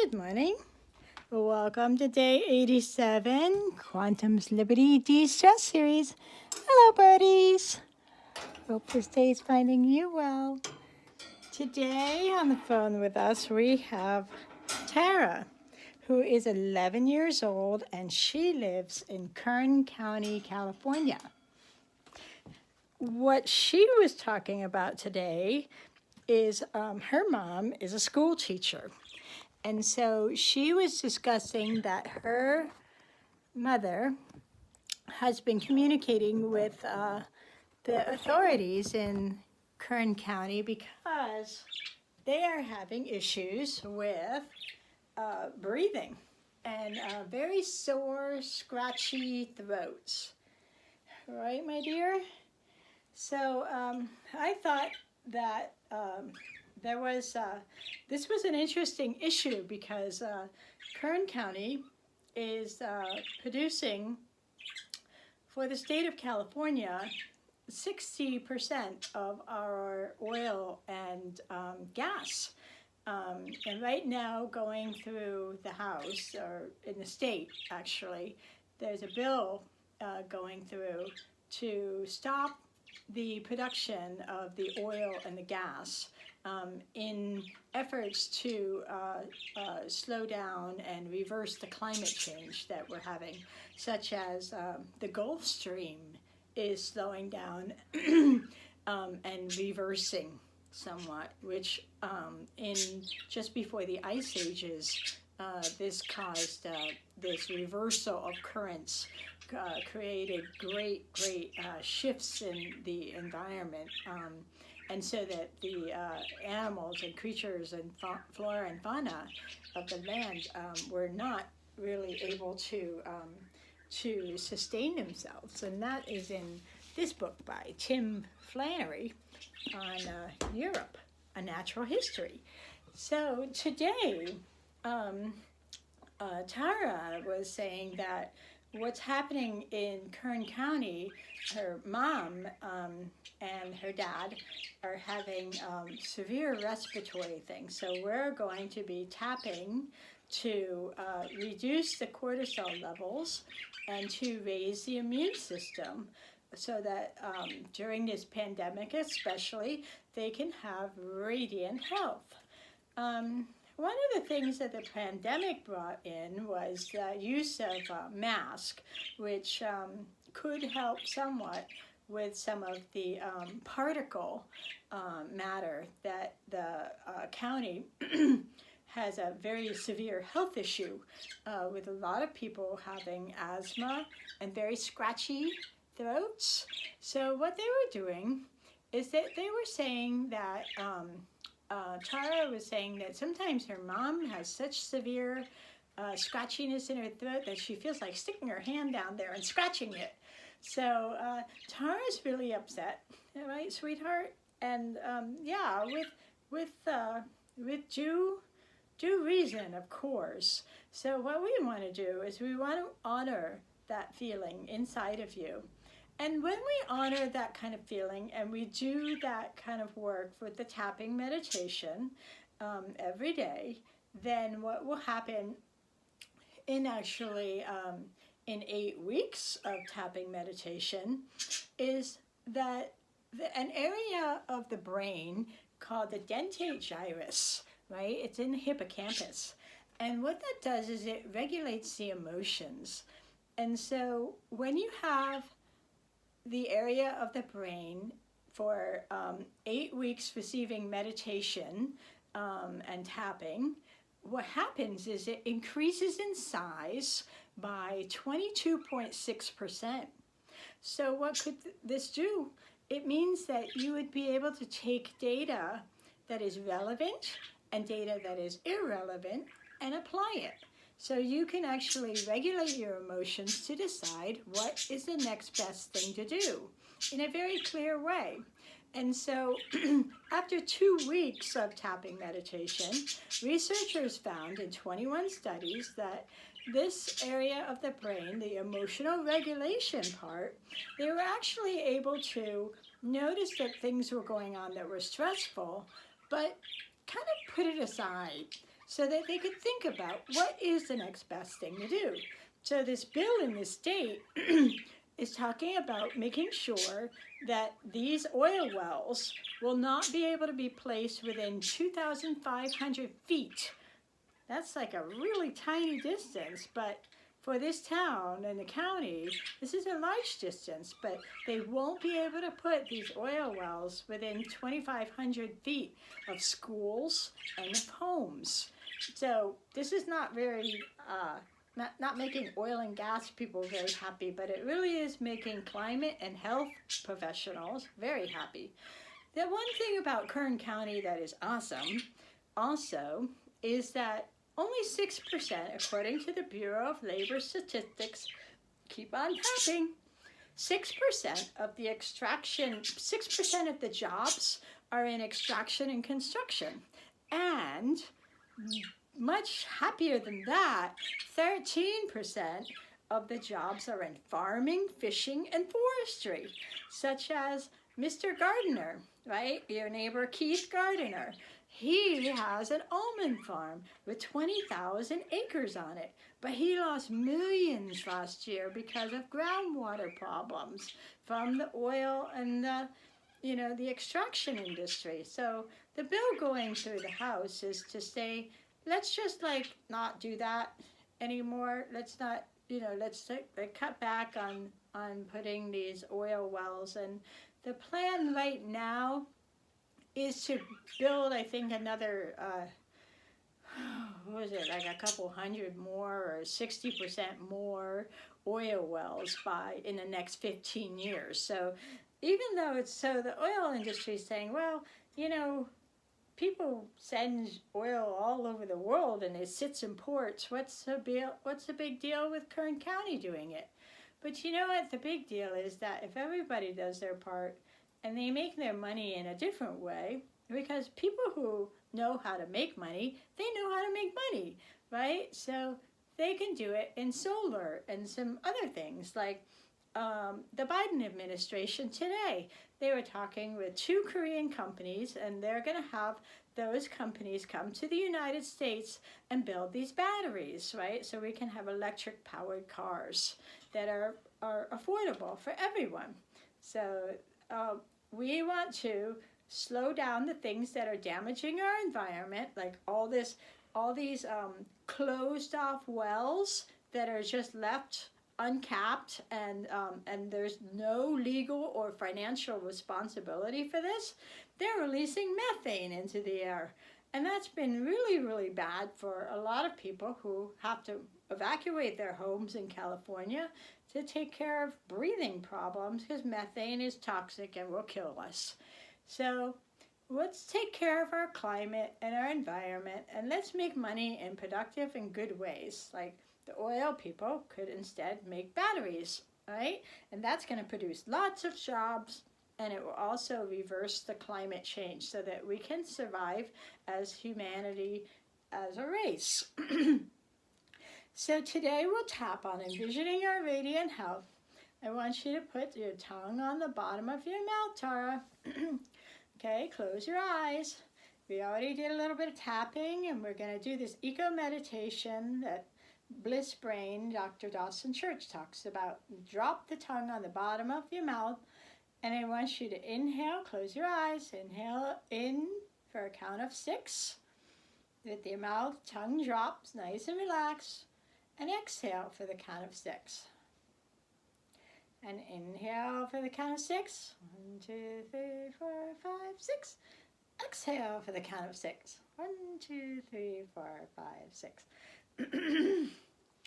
Good morning. Welcome to day 87, Quantum's Liberty DeStress series. Hello, birdies. Hope this day is finding you well. Today on the phone with us, we have Tara, who is 11 years old, and she lives in Kern County, California. What she was talking about today is her mom is a school teacher. And so she was discussing that her mother has been communicating with the authorities in Kern County because they are having issues with breathing and very sore, scratchy throats. Right, my dear? So I thought that this was an interesting issue because Kern County is producing, for the state of California, 60% of our oil and gas. And right now, going through the House, or in the state actually, there's a bill going through to stop the production of the oil and the gas in efforts to slow down and reverse the climate change that we're having, such as the Gulf Stream is slowing down and reversing somewhat, which in just before the ice ages, this caused this reversal of currents, created great shifts in the environment, and so that the animals and creatures and flora and fauna of the land were not really able to sustain themselves. And that is in this book by Tim Flannery on Europe, A Natural History. So today, Tara was saying that what's happening in Kern County, her mom and her dad are having severe respiratory things. So we're going to be tapping to reduce the cortisol levels and to raise the immune system so that during this pandemic especially, they can have radiant health. One of the things that the pandemic brought in was the use of mask, which could help somewhat with some of the particle matter that the county has a very severe health issue with a lot of people having asthma and very scratchy throats. So what they were doing is that they were saying that Tara was saying that sometimes her mom has such severe scratchiness in her throat that she feels like sticking her hand down there and scratching it. So Tara's really upset, right, sweetheart? And yeah, with due reason, of course. So what we want to do is we want to honor that feeling inside of you. And when we honor that kind of feeling and we do that kind of work with the tapping meditation every day, then what will happen in actually in 8 weeks of tapping meditation is that an area of the brain called the dentate gyrus, right? It's in the hippocampus. And what that does is it regulates the emotions. And so when you have the area of the brain for 8 weeks receiving meditation and tapping, what happens is it increases in size by 22.6%. So what could this do? It means that you would be able to take data that is relevant and data that is irrelevant and apply it. So you can actually regulate your emotions to decide what is the next best thing to do in a very clear way. And so after 2 weeks of tapping meditation, researchers found in 21 studies that this area of the brain, the emotional regulation part, they were actually able to notice that things were going on that were stressful, but kind of put it aside so that they could think about what is the next best thing to do. So this bill in the state is talking about making sure that these oil wells will not be able to be placed within 2,500 feet. That's like a really tiny distance, but for this town and the county, this is a large distance, but they won't be able to put these oil wells within 2,500 feet of schools and of homes. So this is not very, not making oil and gas people very happy, but it really is making climate and health professionals very happy. The one thing about Kern County that is awesome also is that only 6%, according to the Bureau of Labor Statistics, keep on tapping, 6% of the extraction, 6% of the jobs are in extraction and construction. And much happier than that, 13% of the jobs are in farming, fishing, and forestry, such as Mr. Gardner, right? Your neighbor Keith Gardner. He has an almond farm with 20,000 acres on it, but he lost millions last year because of groundwater problems from the oil and the extraction industry. So the bill going through the House is to say, let's just not do that anymore. Let's not, let's cut back on putting these oil wells. And the plan right now is to build, I think, another, like a couple hundred more or 60% more oil wells in the next 15 years. So even though the oil industry is saying, well, people send oil all over the world and it sits in ports. What's the big deal with Kern County doing it? But you know what? The big deal is that if everybody does their part, and they make their money in a different way, because people who know how to make money, they know how to make money, right? So they can do it in solar and some other things, like the Biden administration today. They were talking with 2 Korean companies, and they're going to have those companies come to the United States and build these batteries, right? So we can have electric-powered cars that are affordable for everyone. So we want to slow down the things that are damaging our environment, like all these closed off wells that are just left uncapped, and there's no legal or financial responsibility for this. They're releasing methane into the air, and that's been really, really bad for a lot of people who have to evacuate their homes in California to take care of breathing problems, because methane is toxic and will kill us. So let's take care of our climate and our environment, and let's make money in productive and good ways. Like the oil people could instead make batteries, right? And that's going to produce lots of jobs, and it will also reverse the climate change so that we can survive as humanity, as a race. So today we'll tap on envisioning our radiant health. I want you to put your tongue on the bottom of your mouth, Tara. Okay, close your eyes. We already did a little bit of tapping, and we're going to do this eco meditation that Bliss Brain, Dr. Dawson Church talks about. Drop the tongue on the bottom of your mouth, and I want you to inhale, close your eyes, inhale in for a count of 6. With your mouth, tongue drops, nice and relaxed, and exhale for the count of 6. And inhale for the count of 6. 1, 2, 3, 4, 5, 6. Exhale for the count of 6. 1, 2, 3, 4, 5, 6.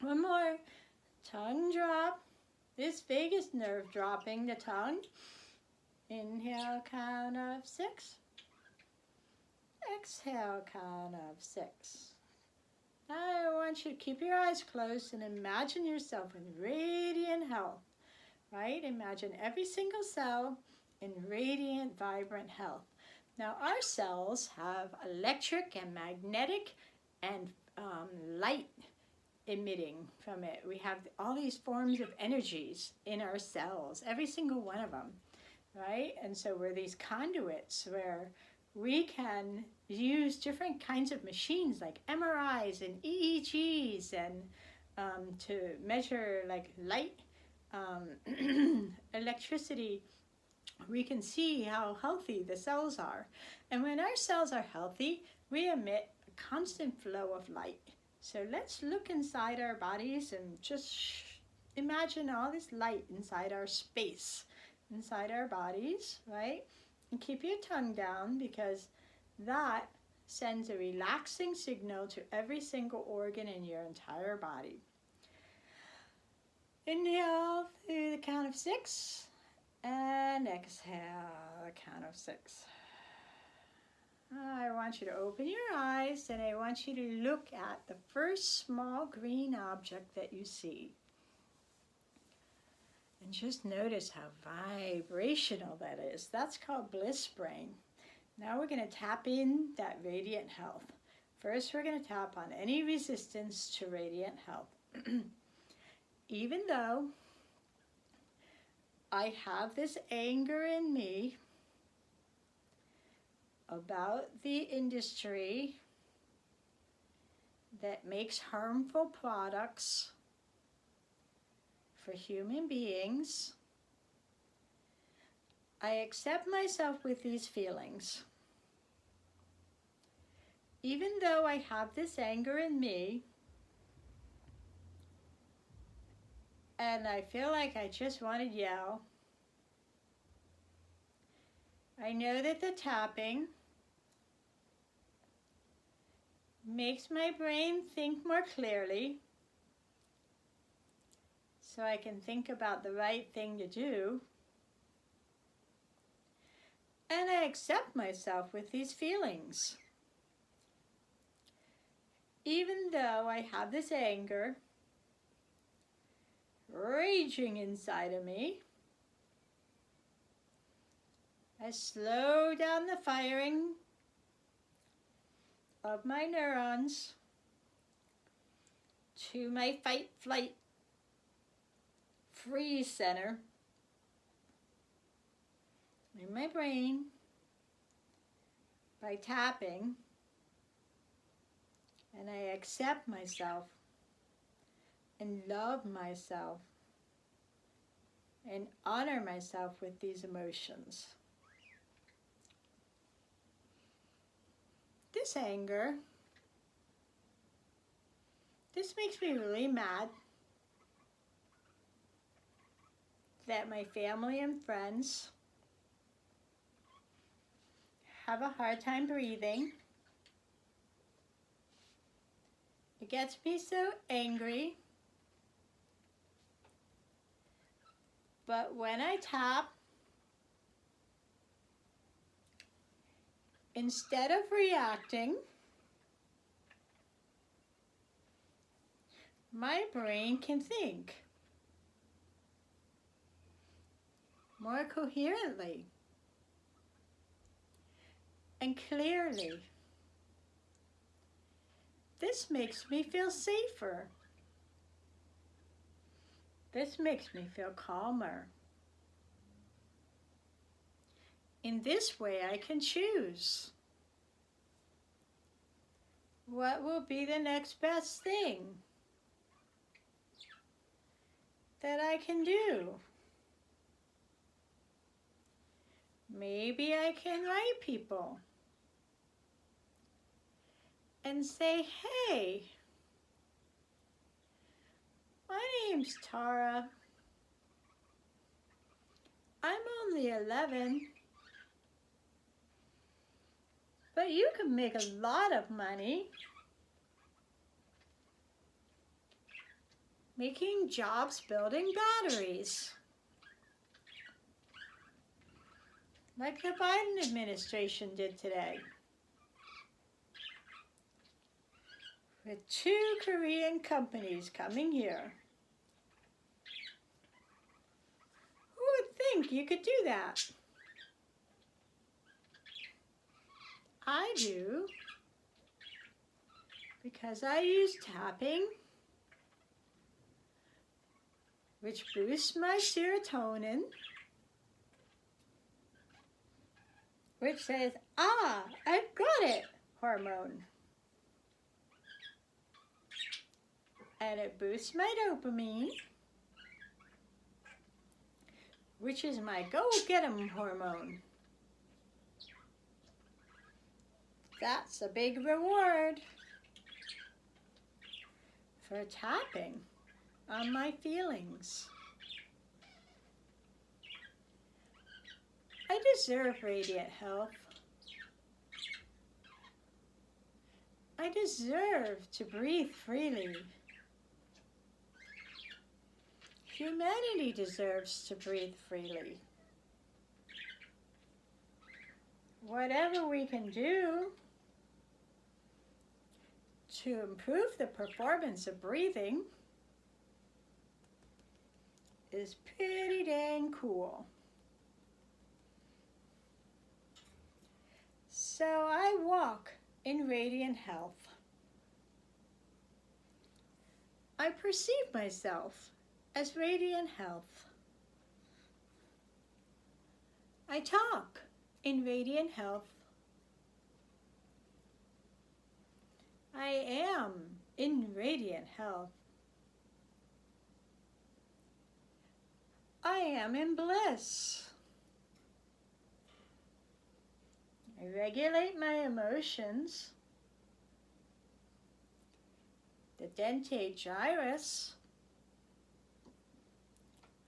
One more. Tongue drop. This vagus nerve dropping the tongue. Inhale, count of 6. Exhale, count of 6. Now I want you to keep your eyes closed and imagine yourself in radiant health, right? Imagine every single cell in radiant, vibrant health. Now our cells have electric and magnetic and light emitting from it. We have all these forms of energies in our cells, every single one of them, right? And so we're these conduits where we can use different kinds of machines like MRIs and EEGs and to measure like light, electricity. We can see how healthy the cells are. And when our cells are healthy, we emit a constant flow of light. So let's look inside our bodies and just imagine all this light inside our space, inside our bodies, right? And keep your tongue down, because that sends a relaxing signal to every single organ in your entire body. Inhale through the count of 6 and exhale the count of 6. I want you to open your eyes and I want you to look at the first small green object that you see. And just notice how vibrational that is. That's called Bliss brain. Now we're going to tap in that radiant health. First, we're going to tap on any resistance to radiant health. Even though I have this anger in me about the industry that makes harmful products for human beings, I accept myself with these feelings. Even though I have this anger in me, and I feel like I just want to yell, I know that the tapping makes my brain think more clearly, so I can think about the right thing to do. And I accept myself with these feelings. Even though I have this anger raging inside of me, I slow down the firing of my neurons to my fight, flight, freeze center in my brain by tapping, and I accept myself and love myself and honor myself with these emotions. This anger, this makes me really mad that my family and friends have a hard time breathing. It gets me so angry. But when I tap, instead of reacting, my brain can think more coherently and clearly. This makes me feel safer. This makes me feel calmer. In this way, I can choose what will be the next best thing that I can do. Maybe I can write people and say, hey, my name's Tara. I'm only 11, but you can make a lot of money making jobs building batteries, like the Biden administration did today, with 2 Korean companies coming here. Who would think you could do that? I do, because I use tapping, which boosts my serotonin, which says, ah, I've got it hormone. And it boosts my dopamine, which is my go-get-'em hormone. That's a big reward for tapping on my feelings. I deserve radiant health. I deserve to breathe freely. Humanity deserves to breathe freely. Whatever we can do to improve the performance of breathing is pretty dang cool. So I walk in radiant health. I perceive myself as radiant health. I talk in radiant health. I am in radiant health. I am in bliss. I regulate my emotions. The dentate gyrus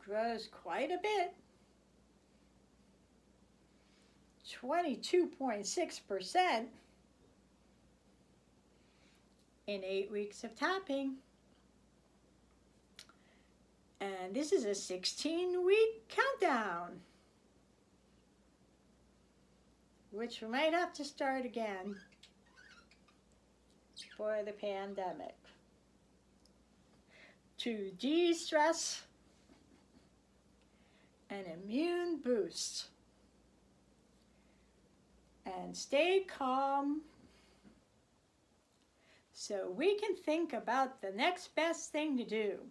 grows quite a bit. 22.6% in 8 weeks of tapping. And this is a 16-week countdown, which we might have to start again for the pandemic. To de-stress an immune boost and stay calm so we can think about the next best thing to do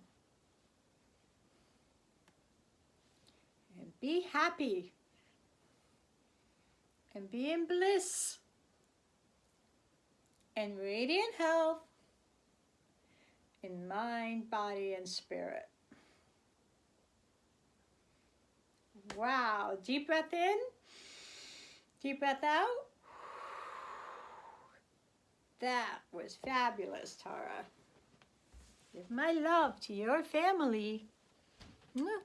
and be happy and be in bliss and radiant health in mind, body, and spirit. Wow, deep breath in, deep breath out. That was fabulous, Tara. Give my love to your family. Mwah.